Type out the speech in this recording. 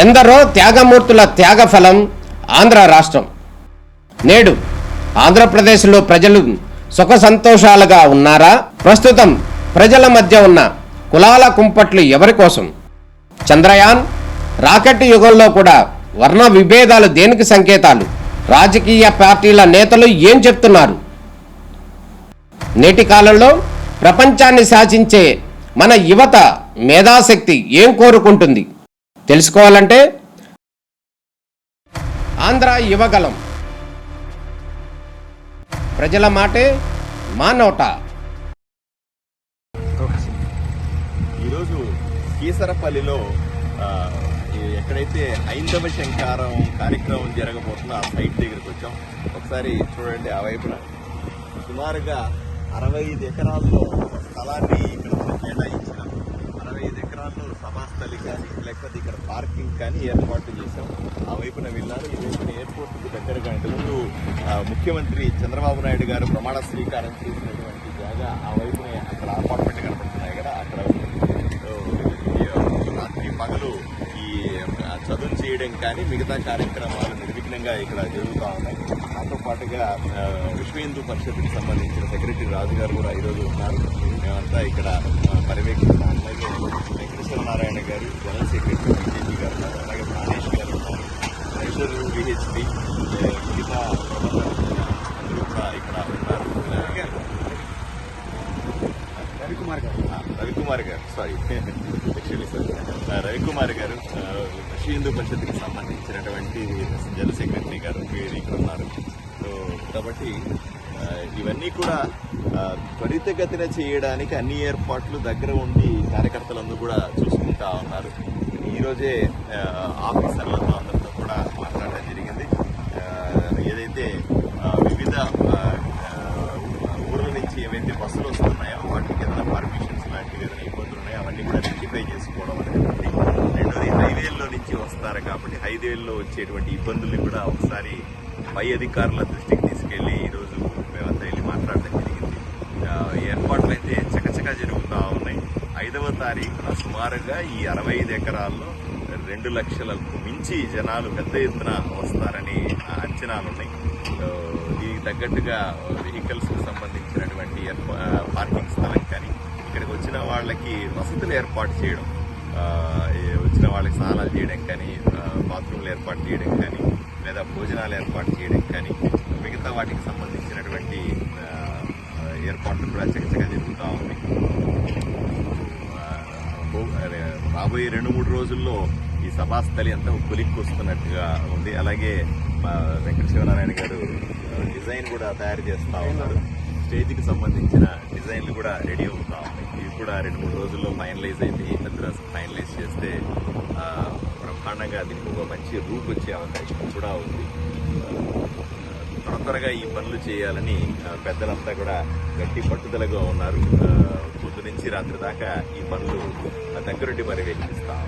ఎందరో త్యాగమూర్తుల త్యాగఫలం ఆంధ్ర రాష్ట్రం. నేడు ఆంధ్రప్రదేశ్లో ప్రజలు సుఖ సంతోషాలుగా ఉన్నారా? ప్రస్తుతం ప్రజల మధ్య ఉన్న కులాల కుంపట్లు ఎవరి కోసం? చంద్రయాన్ రాకెట్ యుగంలో కూడా వర్ణ విభేదాలు దేనికి సంకేతాలు? రాజకీయ పార్టీల నేతలు ఏం చెప్తున్నారు? నేటి కాలంలో ప్రపంచాన్ని శాసించే మన యువత మేధాశక్తి ఏం కోరుకుంటుంది? తెలుసుకోవాలంటే ఆంధ్ర యువగలం. ప్రజల మాటే మా నోట. ఈరోజు కీసరపల్లిలో ఎక్కడైతే హైందవ శంకారం కార్యక్రమం జరగబోతుందో ఆ సైట్ దగ్గరికి వచ్చాం. ఒకసారి చూడండి, ఆ వైపున సుమారుగా 65 ఎకరాల్లో స్థలాన్ని ఇక్కడ మనం కేటాయించినాం. 65 ఎకరాల్లో సభాస్థలి కానీ లేకపోతే ఇక్కడ పార్కింగ్ కానీ ఏర్పాటు చేశాం. ఆ వైపున వెళ్ళారు. ఈ వైపున ఎయిర్పోర్ట్కి దగ్గరగా ఇంతకుముందు ముఖ్యమంత్రి చంద్రబాబు నాయుడు గారు ప్రమాణ స్వీకారం చేసినటువంటి జాగా ఆ వైపునే అక్కడ అపార్ట్మెంట్ కనపడుతున్నాయి కదా, అక్కడ రాత్రి పగలు ఈ చదువు చేయడం కానీ మిగతా కార్యక్రమాలు నిర్విఘ్నంగా ఇక్కడ జరుగుతూ ఉన్నాయి. దాంతో పాటుగా విశ్వ హిందూ పరిషత్కి సంబంధించిన సెక్రటరీ రాజు గారు కూడా ఈరోజు ఉన్నారు. మేమంతా ఇక్కడ పర్యవేక్షిస్తున్నాం. అలాగే వెంకటేశ్వరనారాయణ గారు జనరల్ సెక్రటరీ బీజేపీ గారు ఉన్నారు. అలాగే ప్రాణేష్ గారు ఉన్నారు. ట్రెజరర్ విహెచ్పి మిగతా అందరూ కూడా ఇక్కడ ఉన్నారు. రవికుమార్ గారు రవికుమార్ గారు విశ్వ హిందూ పరిషత్కి సంబంధించినటువంటి జనరల్ సెక్రటరీ గారు ఇక్కడ ఉన్నారు. సో కాబట్టి ఇవన్నీ కూడా త్వరితగతిన చేయడానికి అన్ని ఏర్పాట్లు దగ్గర ఉండి కార్యకర్తలందరూ కూడా చూసుకుంటా ఉన్నారు. ఈరోజే ఆఫీసర్లతో అందరితో కూడా మాట్లాడడం జరిగింది. ఏదైతే వివిధ ఊర్ల నుంచి ఏవైతే బస్సులు వస్తున్నాయో వాటికి ఏదైనా పర్మిషన్స్ లాంటివి ఏదైనా ఇబ్బందులు ఉన్నాయో అవన్నీ కూడా రెక్టిఫై చేసుకోవడం అనేది. రెండోది, హైవేల్లో నుంచి వస్తారు కాబట్టి హైవేల్లో వచ్చేటువంటి ఇబ్బందుల్ని కూడా ఒకసారి పై అధికారుల దృష్టికి తీసుకెళ్లి ఈరోజు మేమంతా వెళ్ళి మాట్లాడడం జరిగింది. ఏర్పాట్లు అయితే చకచకా జరుగుతూ ఉన్నాయి. 5వ తారీఖున సుమారుగా ఈ 65 ఎకరాల్లో 2 లక్షలకు మించి జనాలు పెద్ద ఎత్తున వస్తారని అంచనాలున్నాయి. దీనికి తగ్గట్టుగా వెహికల్స్కి సంబంధించినటువంటి పార్కింగ్ స్థలం కానీ ఇక్కడికి వచ్చిన వాళ్ళకి వసతులు ఏర్పాటు చేయడం, వచ్చిన వాళ్ళకి స్నానాలు చేయడం కానీ, బాత్రూమ్లు ఏర్పాటు చేయడం కానీ, లేదా భోజనాలు ఏర్పాటు చేయడం కానీ, మిగతా వాటికి సంబంధించినటువంటి ఏర్పాట్లు కూడా చకచకా జరుగుతూ ఉన్నాయి. రాబోయే 2-3 రోజుల్లో ఈ సభాస్థలి అంతా కొలిక్కి వస్తున్నట్టుగా ఉంది. అలాగే వెంకటేశ్వరనారాయణ గారు డిజైన్ కూడా తయారు చేస్తూ ఉన్నారు. స్టేజ్కి సంబంధించిన డిజైన్లు కూడా రెడీ అవుతా ఉన్నాయి. ఇవి కూడా 2-3 రోజుల్లో ఫైనలైజ్ అయితే ఫైనలైజ్ చేస్తే బ్రహ్మాండంగా దీనికి ఒక మంచి రూప్ వచ్చే అవకాశం కూడా ఉంది. త్వరగా ఈ పనులు చేయాలని పెద్దలంతా కూడా గట్టి పట్టుదలగా ఉన్నారు. పొద్దు నుంచి రాత్రి దాకా ఈ పనులు దగ్గరుండి పర్యవేక్షిస్తాం.